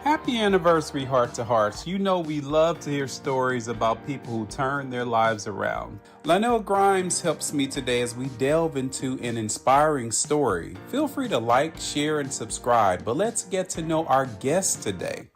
Happy anniversary, Heart to Hearts. You know we love to hear stories about people who turn their lives around. Lonnell Grimes helps me today as we delve into an inspiring story. Feel free to like, share, and subscribe, but let's get to know our guest today.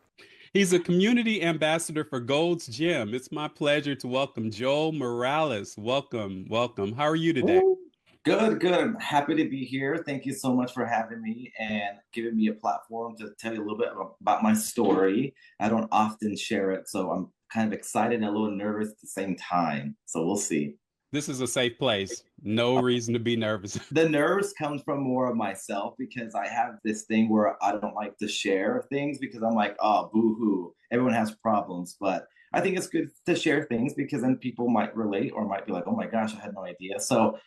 He's a community ambassador for Gold's Gym. It's my pleasure to welcome Joel Morales. Welcome, welcome. How are you today? Ooh, good, good. I'm happy to be here. Thank you so much for having me and giving me a platform to tell you a little bit about my story. I don't often share it, so I'm kind of excited and a little nervous at the same time. So we'll see. This is a safe place. No reason to be nervous. The nerves comes from more of myself because I have this thing where I don't like to share things because I'm like, oh, boo-hoo. Everyone has problems, but I think it's good to share things because then people might relate or might be like, oh my gosh, I had no idea. So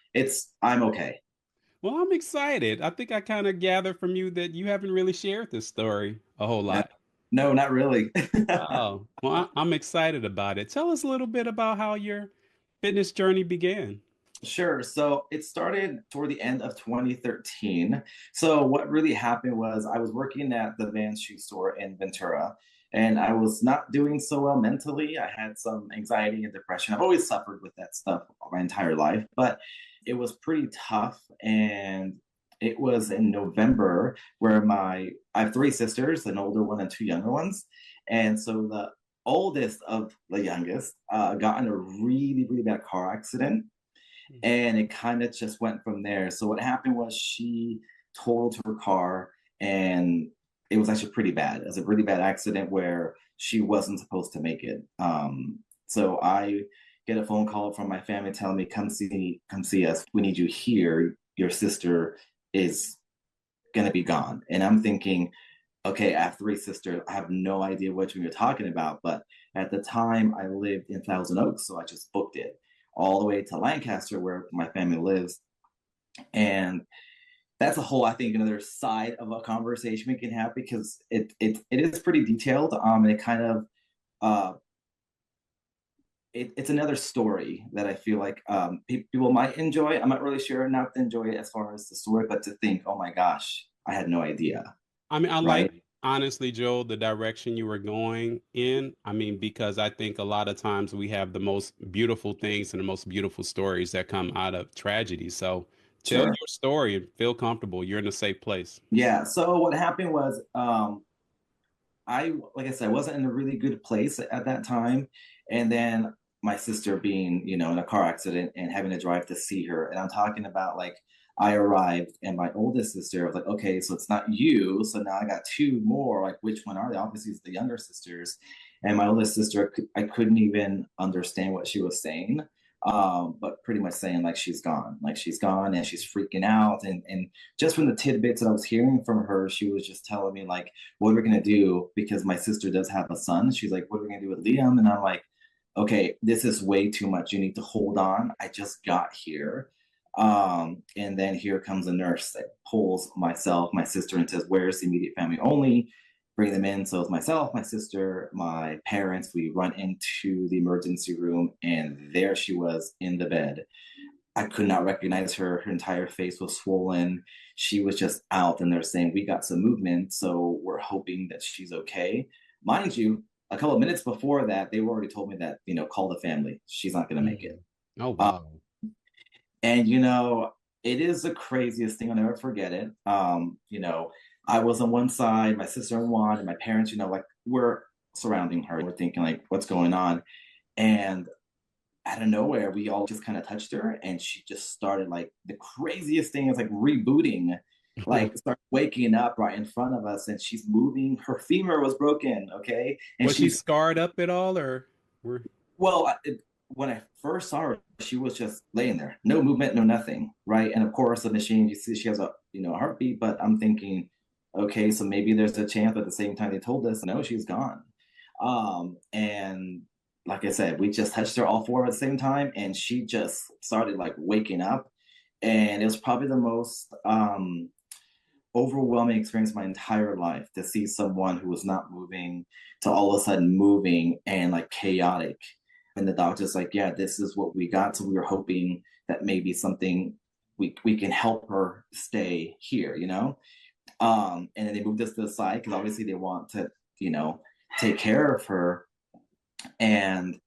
I'm okay. Well, I'm excited. I think I kind of gather from you that you haven't really shared this story a whole No, lot. no, not really. Oh, well, I'm excited about it. Tell us a little bit about how your fitness journey began. Sure. So it started toward the end of 2013. So what really happened was I was working at the Vans shoe store in Ventura, and I was not doing so well mentally. I had some anxiety and depression. I've always suffered with that stuff my entire life, but it was pretty tough. And it was in November where I have three sisters, an older one and two younger ones. And so the oldest of the youngest got in a really, really bad car accident, and it kind of just went from there. So what happened was she totaled her car, and it was actually pretty bad. It was a really bad accident where she wasn't supposed to make it. So I get a phone call from my family telling me, come see us. We need you here. Your sister is gonna be gone." And I'm thinking, okay, I have three sisters. I have no idea which one you're talking about. But at the time, I lived in Thousand Oaks, so I just booked it all the way to Lancaster, where my family lives. And that's a whole, I think, another side of a conversation we can have because it is pretty detailed. And it kind of uh, it's another story that I feel like people might enjoy. I'm not really sure not to enjoy it as far as the story, but to think, oh my gosh, I had no idea, I mean, I right? like, honestly, Joel, the direction you were going in. I mean, because I think a lot of times we have the most beautiful things and the most beautiful stories that come out of tragedy. So tell Sure. your story and feel comfortable. You're in a safe place. Yeah. So what happened was, like I said, I wasn't in a really good place at that time. And then my sister being, in a car accident and having to drive to see her. And I'm talking about like I arrived and my oldest sister was like, okay, so it's not you. So now I got two more. Like, which one are they? Obviously, it's the younger sisters. And my oldest sister, I couldn't even understand what she was saying. But pretty much saying like she's gone and she's freaking out. And just from the tidbits that I was hearing from her, she was just telling me like, what are we gonna do? Because my sister does have a son. She's like, what are we gonna do with Liam? And I'm like, okay, this is way too much. You need to hold on. I just got here. And then here comes a nurse that pulls myself, my sister, and says, where's the immediate family only? Bring them in. So it's myself, my sister, my parents. We run into the emergency room, and there she was in the bed. I could not recognize her. Her entire face was swollen. She was just out, and they're saying, we got some movement, so we're hoping that she's okay. Mind you, a couple of minutes before that, they were already told me that, call the family. She's not going to make it. Mm. Oh, Uh, wow. and, it is the craziest thing. I'll never forget it. I was on one side, my sister on one, and my parents, like we're surrounding her. We're thinking, like, what's going on? And out of nowhere, we all just kind of touched her, and she just started like the craziest thing is like rebooting, like start waking up right in front of us, and she's moving. Her femur was broken, okay, and Was she she's scarred up at all, or were well. When I first saw her, she was just laying there, no movement, no nothing, right? And of course, the machine, you see, she has a heartbeat, but I'm thinking, okay, so maybe there's a chance. But at the same time, they told us, no, she's gone. And like I said, we just touched her all four at the same time, and she just started like waking up. And it was probably the most overwhelming experience of my entire life to see someone who was not moving to all of a sudden moving and like chaotic. And the doctor's like, yeah, this is what we got. So we were hoping that maybe something we can help her stay here. And then they moved us to the side because obviously they want to take care of her. And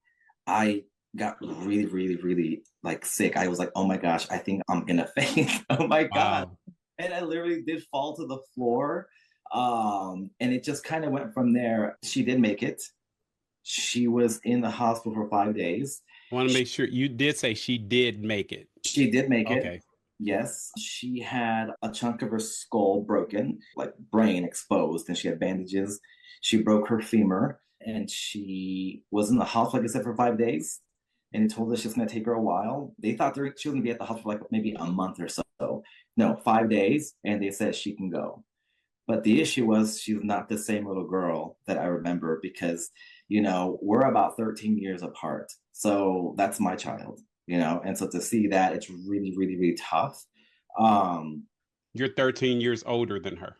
I got really, really, really like sick. I was like, oh my gosh, I think I'm gonna faint. Oh my God. Wow. And I literally did fall to the floor. And it just kind of went from there. She did make it. She was in the hospital for 5 days. I want to make sure you did say she did make it. She did make it. Okay. Yes. She had a chunk of her skull broken, like brain exposed, and she had bandages. She broke her femur and she was in the hospital, like I said, for 5 days. And they told us she's going to take her a while. They thought she was going to be at the hospital like maybe a month or so. No, 5 days. And they said she can go. But the issue was she's not the same little girl that I remember because, we're about 13 years apart. So that's my child, and so to see that, it's really, really, really tough. Um, You're 13 years older than her.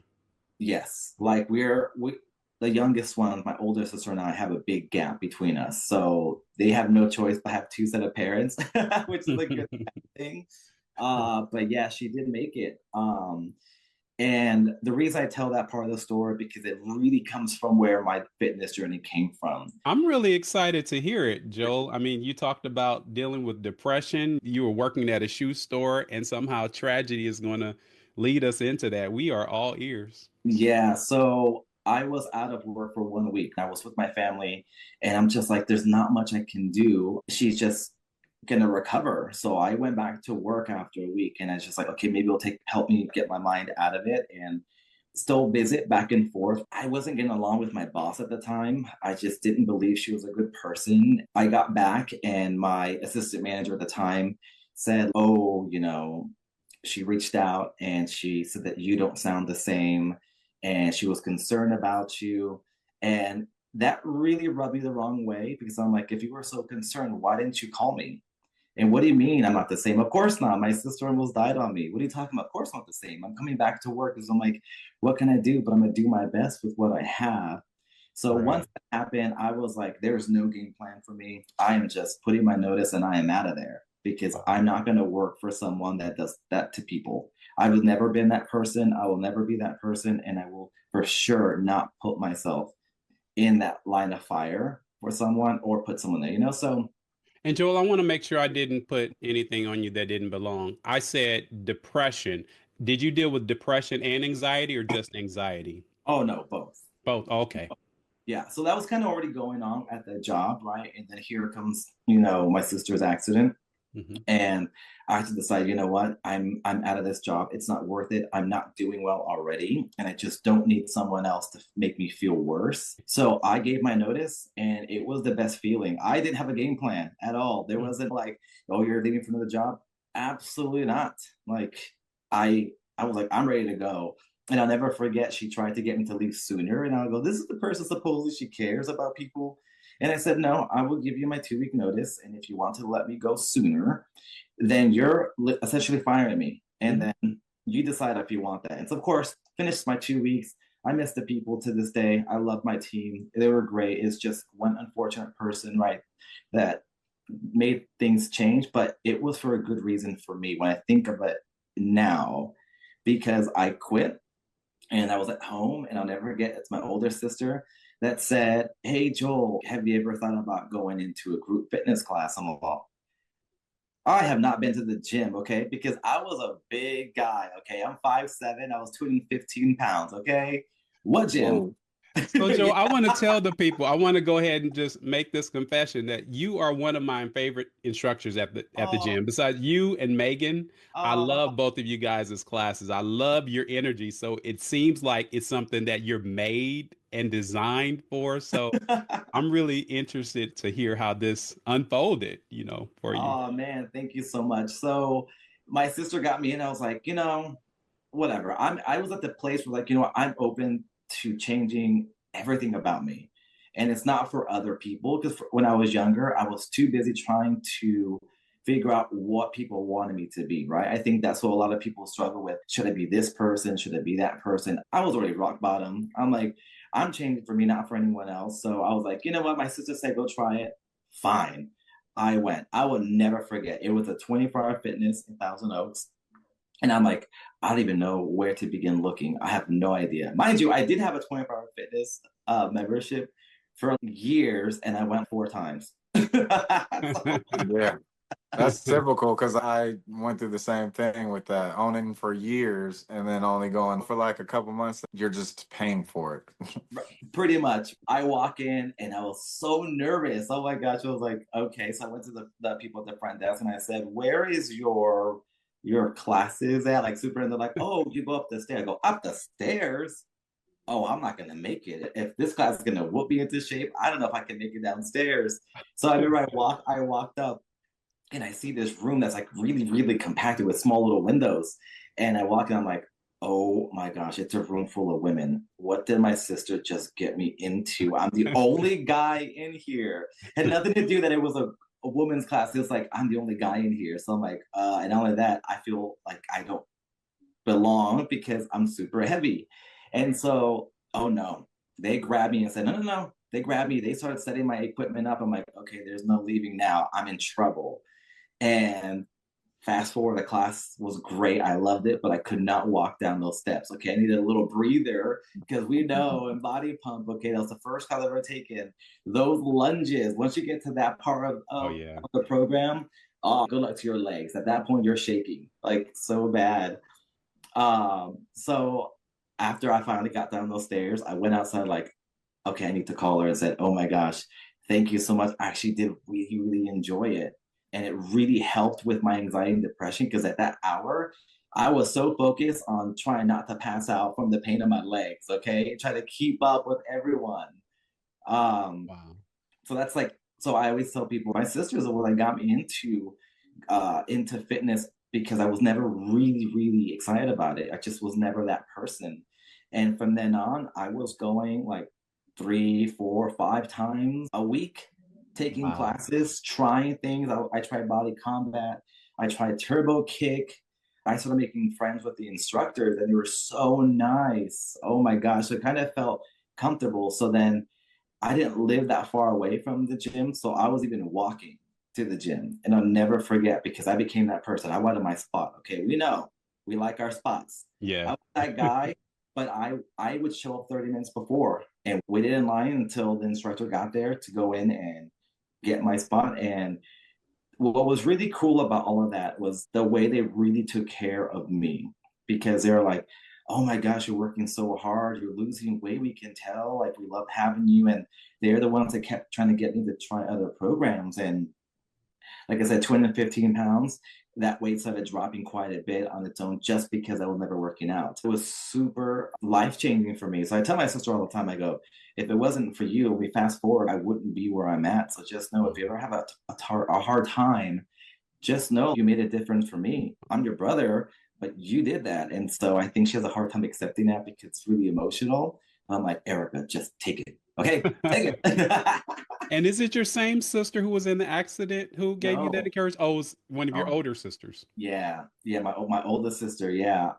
yes, like the youngest one, my older sister and I have a big gap between us. So they have no choice but have two set of parents, which is a good thing. But yeah, she did make it. And the reason I tell that part of the story because it really comes from where my fitness journey came from. I'm really excited to hear it, Joel. I mean, you talked about dealing with depression. You were working at a shoe store, and somehow tragedy is going to lead us into that. We are all ears. Yeah, so I was out of work for 1 week. I was with my family, and I'm just like, there's not much I can do. She's just gonna recover. So I went back to work after a week, and I was just like, okay, maybe it'll help me get my mind out of it and still visit back and forth. I wasn't getting along with my boss at the time. I just didn't believe she was a good person. I got back, and my assistant manager at the time said, oh, she reached out and she said that you don't sound the same and she was concerned about you. And that really rubbed me the wrong way because I'm like, if you were so concerned, why didn't you call me? And what do you mean I'm not the same? Of course not. My sister almost died on me. What are you talking about? Of course not the same. I'm coming back to work because I'm like, what can I do? But I'm going to do my best with what I have. So Right. once that happened, I was like, there's no game plan for me. I am just putting my notice and I am out of there because I'm not going to work for someone that does that to people. I've never been that person. I will never be that person. And I will for sure not put myself in that line of fire for someone or put someone there. So And Joel, I want to make sure I didn't put anything on you that didn't belong. I said depression. Did you deal with depression and anxiety or just anxiety? oh no, both. Both. Okay. Yeah, so that was kind of already going on at the job, right? And then here comes, my sister's accident. Hmm. And I had to decide, you know what? I'm out of this job. It's not worth it. I'm not doing well already, and I just don't need someone else to make me feel worse. So I gave my notice, and it was the best feeling. I didn't have a game plan at all. There wasn't like, oh, you're leaving for another job. Absolutely not. Like I was like, I'm ready to go. And I'll never forget, she tried to get me to leave sooner. And I'll go, this is the person supposedly she cares about people. And I said, no, I will give you my 2 week notice. And if you want to let me go sooner, then you're essentially firing me. And then you decide if you want that. And so, of course, finished my 2 weeks. I miss the people to this day. I love my team. They were great. It's just one unfortunate person, right, that made things change. But it was for a good reason for me when I think of it now, because I quit and I was at home, and I'll never forget, it's my older sister that said, hey, Joel, have you ever thought about going into a group fitness class? I'm like, I have not been to the gym, okay? Because I was a big guy, okay? I'm 5'7". I was 215 pounds, okay? What gym? Whoa. So, Joe, I want to tell the people, I want to go ahead and just make this confession that you are one of my favorite instructors at the Oh, gym. Besides you and Megan, I oh, love both of you guys' classes. I love your energy. So it seems like it's something that you're made and designed for. So I'm really interested to hear how this unfolded, for you. oh man, thank you so much. So my sister got me and I was like, whatever. I was at the place where like, I'm open to changing everything about me. And it's not for other people because when I was younger, I was too busy trying to figure out what people wanted me to be, right? I think that's what a lot of people struggle with. Should I be this person? Should I be that person? I was already rock bottom. I'm like, I'm changing for me, not for anyone else. So I was like, you know what? My sister said, go try it. Fine. I went. I will never forget. It was a 24-hour fitness in Thousand Oaks. And I'm like, I don't even know where to begin looking. I have no idea. Mind you, I did have a 24-hour fitness membership for years, and I went 4 times. Yeah. That's typical because I went through the same thing with that, owning for years and then only going for like a couple months. You're just paying for it. Pretty much. I walk in and I was so nervous. Oh my gosh. I was like, okay. So I went to the people at the front desk and I said, where is your classes at? Like super, and they're like, oh, you go up the stairs. I go, up the stairs? Oh, I'm not gonna make it. If this class is gonna whoop me into shape, I don't know if I can make it downstairs. So I remember I walked up and I see this room that's like really, really compacted with small little windows. And I walk in, I'm like, oh my gosh, it's a room full of women. What did my sister just get me into? I'm the only guy in here. Had nothing to do that it was a woman's class. It was like, I'm the only guy in here. So I'm like, and not only that, I feel like I don't belong because I'm super heavy. And so, oh no, they grabbed me and said, no, no, no. They grabbed me. They started setting my equipment up. I'm like, okay, there's no leaving now. I'm in trouble. And fast forward, the class was great. I loved it, but I could not walk down those steps. Okay, I needed a little breather because we know in body pump, okay, that was the first class I've ever taken. Those lunges, once you get to that part of the program, oh, good luck to your legs. At that point, you're shaking like so bad. So after I finally got down those stairs, I went outside like, okay, I need to call her and said, oh my gosh, thank you so much. I actually did really, really enjoy it. And it really helped with my anxiety and depression because at that hour, I was so focused on trying not to pass out from the pain of my legs, okay? Try to keep up with everyone. Wow. So that's like, so I always tell people, my sister's the one that got me into fitness because I was never really, really excited about it. I just was never that person. And from then on, I was going like 3, 4, 5 times a week, taking classes, trying things. I tried body combat. I tried turbo kick. I started making friends with the instructors and they were so nice. Oh my gosh. It kind of felt comfortable. So then I didn't live that far away from the gym. So I was even walking to the gym. And I'll never forget because I became that person. I wanted my spot. Okay, we know we like our spots. Yeah. I was that guy, but I would show up 30 minutes before and waited in line until the instructor got there to go in and get my spot. And what was really cool about all of that was the way they really took care of me because they're like, oh my gosh, you're working so hard, you're losing weight, we can tell, like we love having you. And they're the ones that kept trying to get me to try other programs. And like I said, 215 pounds, that weight started dropping quite a bit on its own just because I was never working out. It was super life-changing for me. So I tell my sister all the time, I go, if it wasn't for you, we fast forward, I wouldn't be where I'm at. So just know if you ever have a hard time, just know you made a difference for me. I'm your brother, but you did that. And so I think she has a hard time accepting that because it's really emotional. I'm like, Erica, just take it. Okay, take it. And is it your same sister who was in the accident who gave you that encouragement? Oh, it was one of your older sisters. Yeah, my oldest sister. Yeah.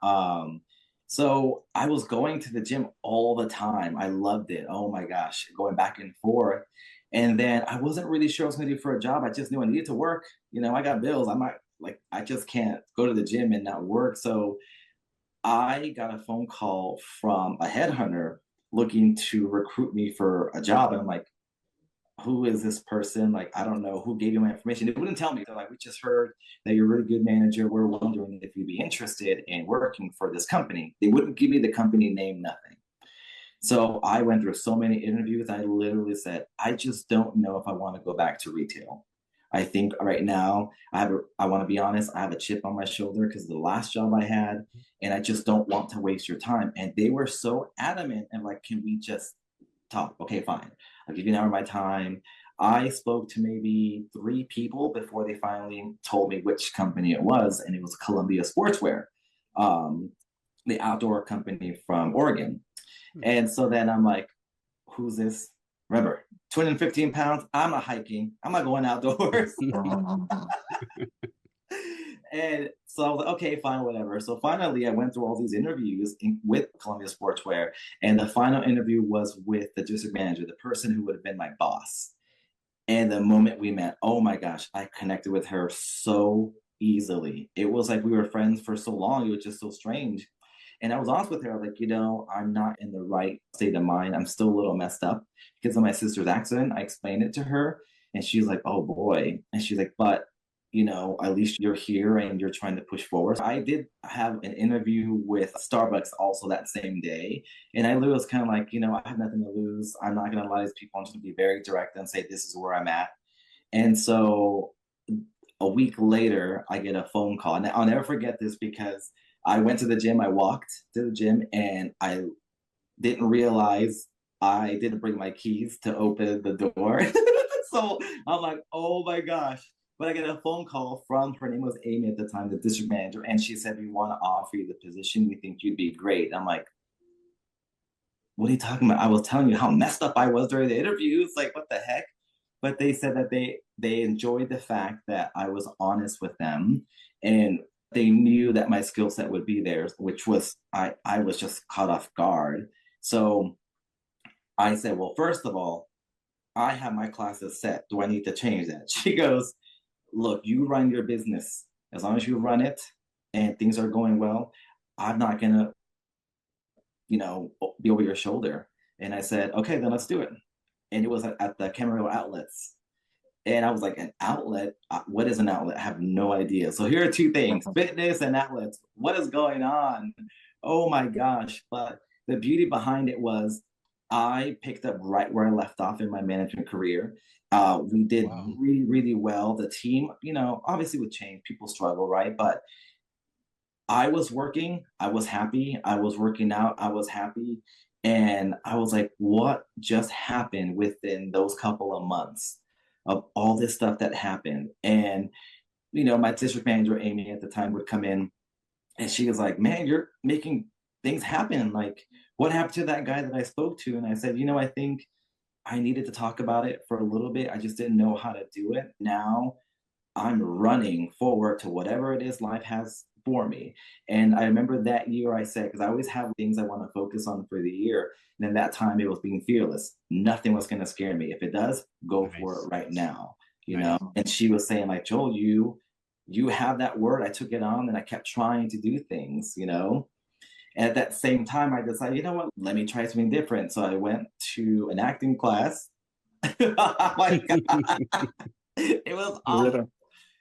So I was going to the gym all the time. I loved it. Oh my gosh, going back and forth. And then I wasn't really sure what I was going to do for a job. I just knew I needed to work. You know, I got bills. I just can't go to the gym and not work. So I got a phone call from a headhunter looking to recruit me for a job. And I'm like, who is this person? Like, I don't know who gave you my information. They wouldn't tell me. They're like, we just heard that you're a really good manager. We're wondering if you'd be interested in working for this company. They wouldn't give me the company name, nothing. So I went through so many interviews. I literally said, I just don't know if I want to go back to retail. I think right now, I want to be honest, I have a chip on my shoulder because the last job I had, and I just don't want to waste your time. And they were so adamant and like, can we just talk? Okay, fine. I'll give you an hour of my time. I spoke to maybe 3 people before they finally told me which company it was, and it was Columbia Sportswear, the outdoor company from Oregon. And so then I'm like, who's this? Remember, 215 pounds. I'm not hiking. I'm not going outdoors. And so I was like, okay, fine, whatever. So finally, I went through all these interviews with Columbia Sportswear. And the final interview was with the district manager, the person who would have been my boss. And the moment we met, oh my gosh, I connected with her so easily. It was like we were friends for so long. It was just so strange. And I was honest with her, like, I'm not in the right state of mind. I'm still a little messed up because of my sister's accident. I explained it to her and she's like, oh boy. And she's like, but at least you're here and you're trying to push forward. I did have an interview with Starbucks also that same day. And I was kind of like, I have nothing to lose. I'm not going to lie to these people. I'm just going to be very direct and say, this is where I'm at. And so a week later, I get a phone call. And I'll never forget this because I went to the gym. I walked to the gym and I didn't realize I didn't bring my keys to open the door. So I'm like, oh my gosh. But I get a phone call from, her name was Amy at the time, the district manager, and she said, we want to offer you the position. We think you'd be great. I'm like, what are you talking about? I was telling you how messed up I was during the interviews. Like, what the heck? But they said that they enjoyed the fact that I was honest with them, and they knew that my skill set would be there, which was, I was just caught off guard. So I said, well, first of all, I have my classes set. Do I need to change that? She goes, look, you run your business. As long as you run it and things are going well, I'm not going to, be over your shoulder. And I said, okay, then let's do it. And it was at the Camarillo outlets. And I was like, an outlet? What is an outlet? I have no idea. So here are two things, fitness and outlets. What is going on? Oh my gosh. But the beauty behind it was I picked up right where I left off in my management career. We did really, really well. The team, obviously with change, people struggle, right? But I was working, I was happy. I was working out, I was happy. And I was like, what just happened within those couple of months of all this stuff that happened? And, my district manager, Amy, at the time would come in and she was like, man, you're making things happen. Like, what happened to that guy that I spoke to? And I said, I think I needed to talk about it for a little bit. I just didn't know how to do it. Now I'm running forward to whatever it is life has for me. And I remember that year I said, because I always have things I want to focus on for the year. And then that time it was being fearless. Nothing was going to scare me. If it does, go for it right now, And she was saying like, Joel, you have that word. I took it on and I kept trying to do things, And at that same time, I decided, what, let me try something different. So I went to an acting class. Oh my God. It was awful.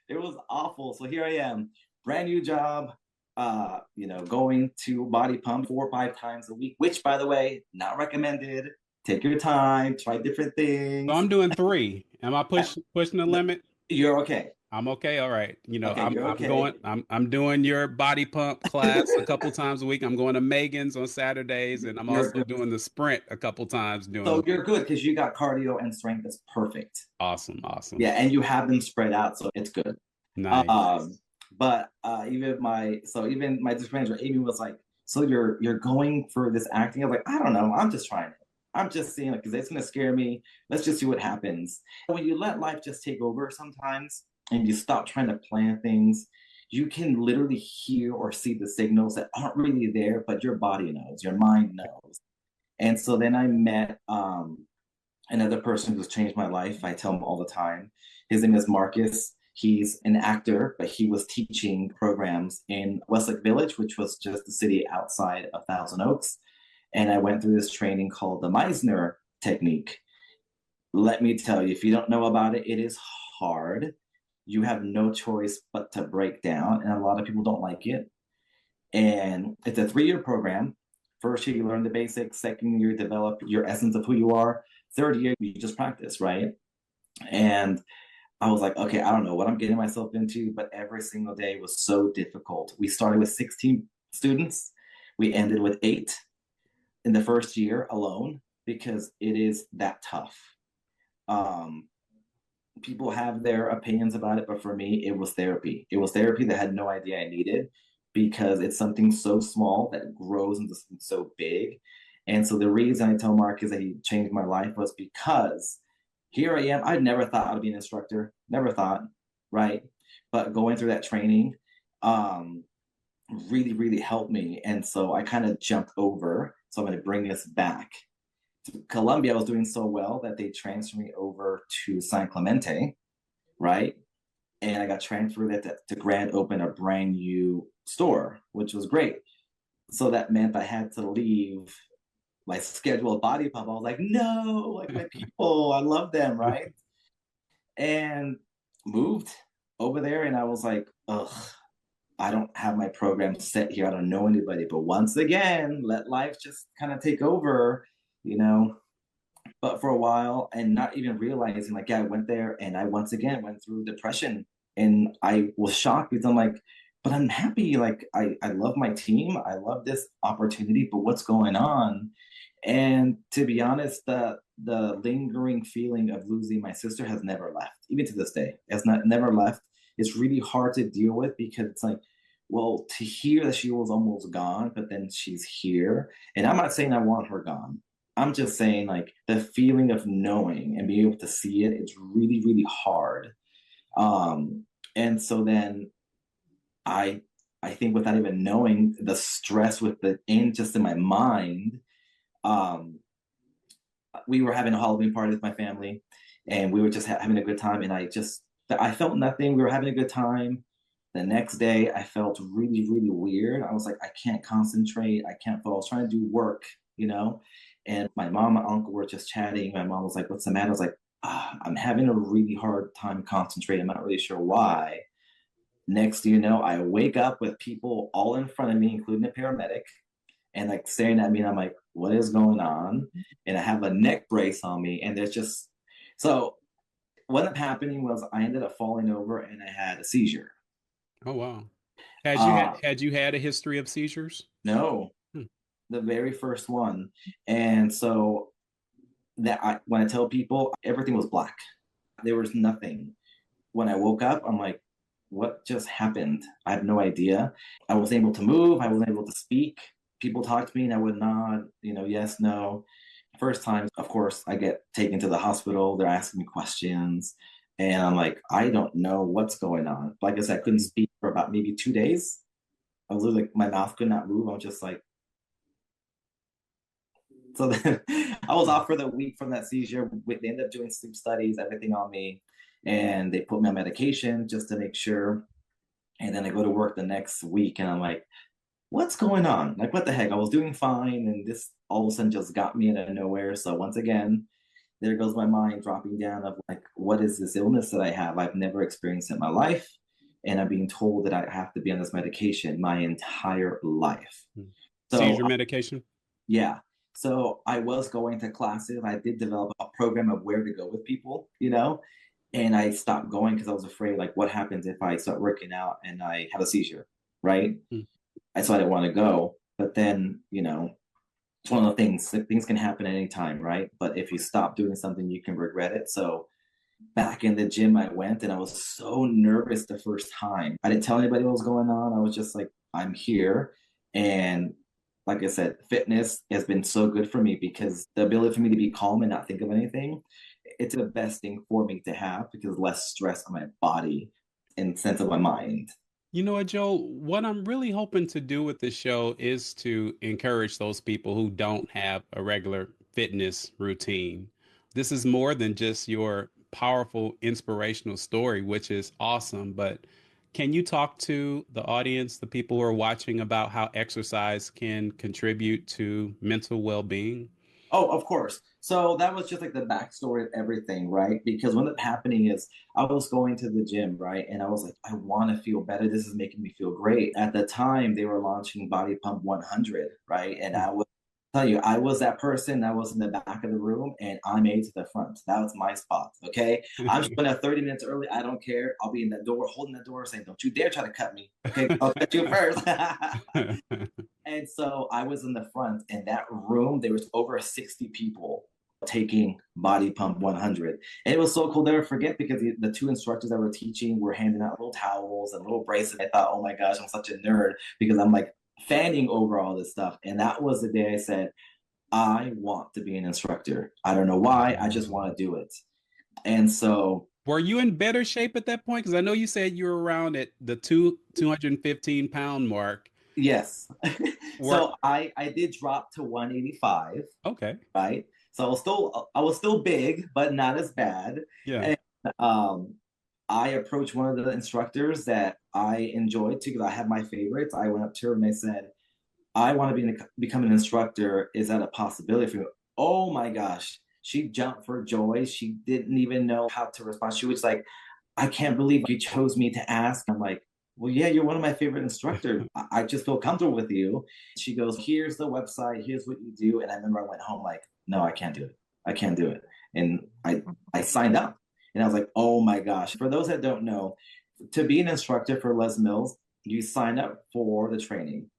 It was awful. So here I am, brand new job, going to body pump 4 or 5 times a week, which, by the way, not recommended. Take your time, try different things. So I'm doing 3. Am I pushing the limit? You're okay. I'm okay. All right. Okay, I'm doing your body pump class a couple times a week. I'm going to Megan's on Saturdays, and I'm also doing the sprint a couple times. So you're good because you got cardio and strength. That's perfect. Awesome. Yeah, and you have them spread out, so it's good. Nice. But even my district manager Amy was like, so you're going for this acting? I'm like, I don't know. I'm just trying it. I'm just seeing it because it's gonna scare me. Let's just see what happens. When you let life just take over sometimes and you stop trying to plan things, you can literally hear or see the signals that aren't really there, but your body knows, your mind knows. And so then I met another person who's changed my life. I tell him all the time. His name is Marcus. He's an actor, but he was teaching programs in Westlake Village, which was just the city outside of Thousand Oaks. And I went through this training called the Meisner technique. Let me tell you, if you don't know about it, it is hard. You have no choice but to break down, and a lot of people don't like it. And it's a 3-year program. First year, you learn the basics. Second year, you develop your essence of who you are. Third year, you just practice, right? And I was like, okay, I don't know what I'm getting myself into, but every single day was so difficult. We started with 16 students. We ended with 8 in the first year alone because it is that tough. People have their opinions about it, but for me, it was therapy. It was therapy that I had no idea I needed because it's something so small that grows into something so big. And so the reason I tell Marcus that he changed my life was because here I am. I never thought I'd be an instructor. Never thought, right? But going through that training really, really helped me. And so I kind of jumped over. So I'm going to bring this back. To Colombia, I was doing so well that they transferred me over to San Clemente, right? And I got transferred to Grand open a brand new store, which was great. So that meant I had to leave my scheduled body pump. I was like, no, like my people, I love them, right? And moved over there, and I was like, ugh, I don't have my program set here. I don't know anybody. But once again, let life just kind of take over, you know. But for a while, and not even realizing, like, yeah, I went there, and I once again went through depression, and I was shocked because I'm like, but I'm happy. Like, I love my team. I love this opportunity. But what's going on? And to be honest, the lingering feeling of losing my sister has never left, even to this day. It's not never left. It's really hard to deal with because it's like, well, to hear that she was almost gone, but then she's here. And I'm not saying I want her gone. I'm just saying like the feeling of knowing and being able to see it, it's really, really hard. Um, and so then I I think without even knowing the stress with the in just in my mind, um, we were having a Halloween party with my family, and we were just having a good time. And I felt nothing. We were having a good time. The next day, I felt really, really weird. I was like, I can't concentrate. I can't focus. I was trying to do work, you know. And my mom and uncle were just chatting. My mom was like, "What's the matter?" I was like, I'm having a really hard time concentrating. I'm not really sure why. Next, you know, I wake up with people all in front of me, including a paramedic, and like staring at me, and I'm like, what is going on? And I have a neck brace on me, and there's just so what ended up happening was I ended up falling over and I had a seizure. Oh wow. Uh Had you had a history of seizures? no, Hmm. the very first one. And so that I when I tell people everything was black. There was nothing. When I woke up, I'm like, what just happened? I have no idea. I wasn't able to move, I wasn't able to speak. People talked to me and I would nod, you know, yes, no. First time, of course, I get taken to the hospital. They're asking me questions. And I'm like, I don't know what's going on. Like I said, I couldn't speak for about maybe 2 days. I was literally like, my mouth could not move. I was just like, so then I was off for the week from that seizure. They ended up doing sleep studies, everything on me. And they put me on medication just to make sure. And then I go to work the next week and I'm like, what's going on? Like, what the heck? I was doing fine. And this all of a sudden just got me out of nowhere. So once again, there goes my mind dropping down of like, what is this illness that I have? I've never experienced it in my life. And I'm being told that I have to be on this medication my entire life. Hmm. So, Seizure medication? yeah. So I was going to classes. I did develop a program of where to go with people, you know, and I stopped going because I was afraid, like, what happens if I start working out and I have a seizure, right? Hmm. So I didn't want to go. But then, you know, it's one of the things can happen at any time, right? But if you stop doing something, you can regret it. So back in the gym, I went and I was so nervous the first time. I didn't tell anybody what was going on. I was just like, I'm here. And like I said, fitness has been so good for me because the ability for me to be calm and not think of anything, it's the best thing for me to have because less stress on my body and sense of my mind. You know what, Joel? What I'm really hoping to do with this show is to encourage those people who don't have a regular fitness routine. This is more than just your powerful, inspirational story, which is awesome. But can you talk to the audience, the people who are watching, about how exercise can contribute to mental well-being? Oh, of course. So that was just like the backstory of everything, right? Because what ended up happening is I was going to the gym, right? And I was like, I want to feel better. This is making me feel great. At the time, they were launching Body Pump 100, right? And I was tell you, I was that person that was in the back of the room and I made it to the front. That was my spot. Okay. I'm showing up 30 minutes early. I don't care. I'll be in that door, holding the door, saying, don't you dare try to cut me. Okay. I'll cut you first. And so I was in the front, and that room, there was over 60 people taking Body Pump 100. And it was so cool to never forget because the two instructors that were teaching were handing out little towels and little bracelets. I thought, oh my gosh, I'm such a nerd because I'm like fanning over all this stuff. And that was the day I said, I want to be an instructor. I don't know why, I just want to do it. And so Were you in better shape at that point? Because I know you said you were around at the 215-pound mark. yes. Were So I did drop to 185, okay. right? So I was still big, but not as bad. Yeah. And um I approached one of the instructors that I enjoyed too because I had my favorites. I went up to her and I said, I want to become an instructor. Is that a possibility for you? Oh my gosh. She jumped for joy. She didn't even know how to respond. She was like, I can't believe you chose me to ask. I'm like, well, yeah, you're one of my favorite instructors. I just feel comfortable with you. She goes, here's the website. Here's what you do. And I remember I went home like, no, I can't do it. I can't do it. And I signed up. And I was like, oh my gosh. For those that don't know, to be an instructor for Les Mills, you sign up for the training.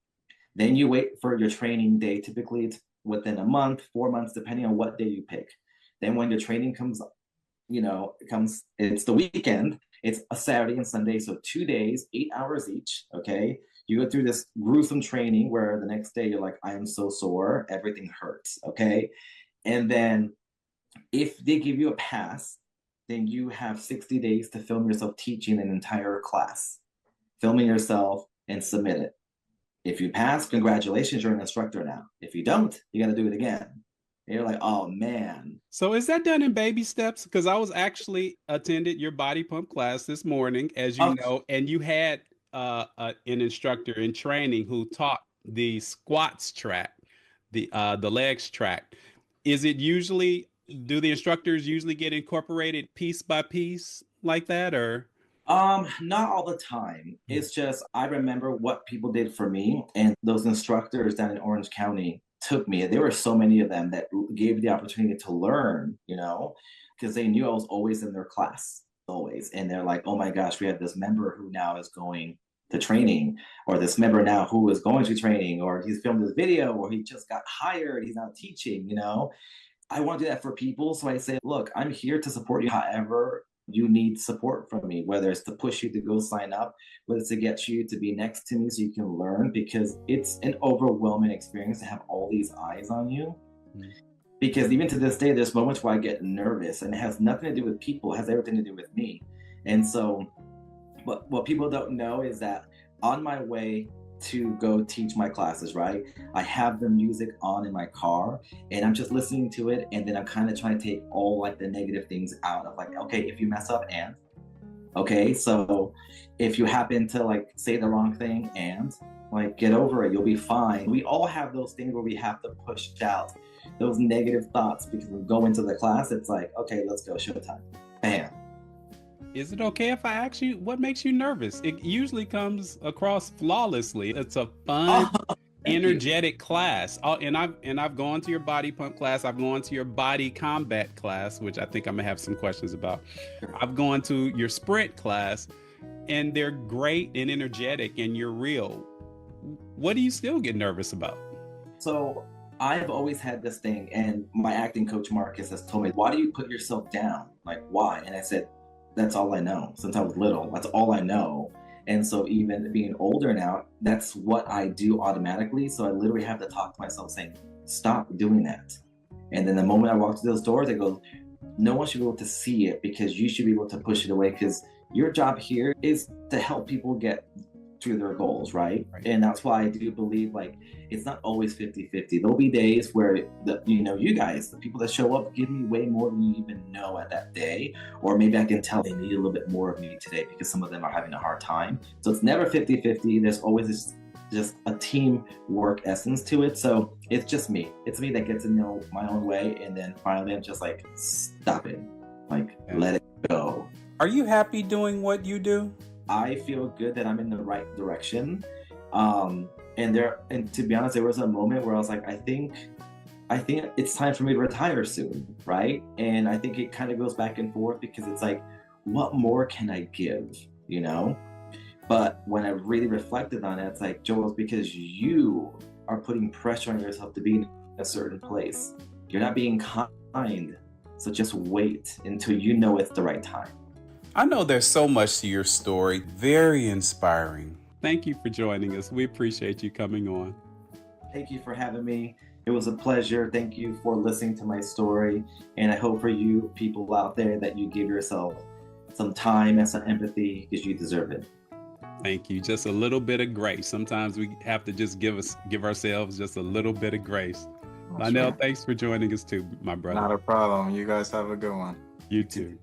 Then you wait for your training day. Typically, it's within a month, 4 months, depending on what day you pick. Then when your training comes, it's the weekend. It's a Saturday and Sunday, so 2 days, 8 hours each, okay? You go through this gruesome training where the next day you're like, I am so sore, everything hurts, okay? And then if they give you a pass, then you have 60 days to film yourself teaching an entire class. Filming yourself and submit it. If you pass, congratulations, you're an instructor now. If you don't, you got to do it again. And you're like, oh man. So is that done in baby steps? Because I was actually attended your body pump class this morning, as you know, and you had an instructor in training who taught the squats track, the legs track. Is it usually, do the instructors usually get incorporated piece by piece like that, or? Not all the time. It's just I remember what people did for me, and those instructors down in Orange County took me. There were so many of them that gave the opportunity to learn, because they knew I was always in their class, always. And they're like, oh my gosh, we have this member who now is going to training, or this member now who is going to training, or he's filmed this video, or he just got hired, he's now teaching, I want to do that for people. So I say, look, I'm here to support you however you need support from me, whether it's to push you to go sign up, whether it's to get you to be next to me so you can learn, because it's an overwhelming experience to have all these eyes on you. Mm-hmm. Because even to this day, there's moments where I get nervous, and it has nothing to do with people, it has everything to do with me. And so what people don't know is that on my way to go teach my classes, right, I have the music on in my car and I'm just listening to it, and then I'm kind of trying to take all like the negative things out of like, okay, if you mess up, and okay, so if you happen to like say the wrong thing, and like get over it, you'll be fine. We all have those things where we have to push out those negative thoughts, because we go into the class, it's like, okay, let's go, showtime, bam. Is it okay if I ask you what makes you nervous? It usually comes across flawlessly. It's a fun, energetic class. And I've gone to your body pump class. I've gone to your body combat class, which I think I'm gonna have some questions about. I've gone to your sprint class, and they're great and energetic, and you're real. What do you still get nervous about? So I've always had this thing, and my acting coach Marcus has told me, why do you put yourself down? Like, why? And I said, that's all I know. Since I was little, that's all I know. And so even being older now, that's what I do automatically. So I literally have to talk to myself saying, stop doing that. And then the moment I walk through those doors, I go, no one should be able to see it, because you should be able to push it away, because your job here is to help people get to their goals, right? And that's why I do believe like it's not always 50-50. There'll be days where you guys, the people that show up, give me way more than you even know at that day, or maybe I can tell they need a little bit more of me today because some of them are having a hard time. So it's never 50-50. There's always just a teamwork essence to it. So it's just me. It's me that gets to know my own way, and then finally I'm just like, stop it, like let it go. Are you happy doing what you do? I feel good that I'm in the right direction. And to be honest, there was a moment where I was like, I think it's time for me to retire soon, right? And I think it kind of goes back and forth, because it's like, what more can I give, But when I really reflected on it, it's like, Joel, it's because you are putting pressure on yourself to be in a certain place. You're not being kind. So just wait until you know it's the right time. I know there's so much to your story. Very inspiring. Thank you for joining us. We appreciate you coming on. Thank you for having me. It was a pleasure. Thank you for listening to my story. And I hope for you people out there that you give yourself some time and some empathy, because you deserve it. Thank you. Just a little bit of grace. Sometimes we have to just give ourselves just a little bit of grace. Lonnell, thanks for joining us too, my brother. Not a problem. You guys have a good one. You too.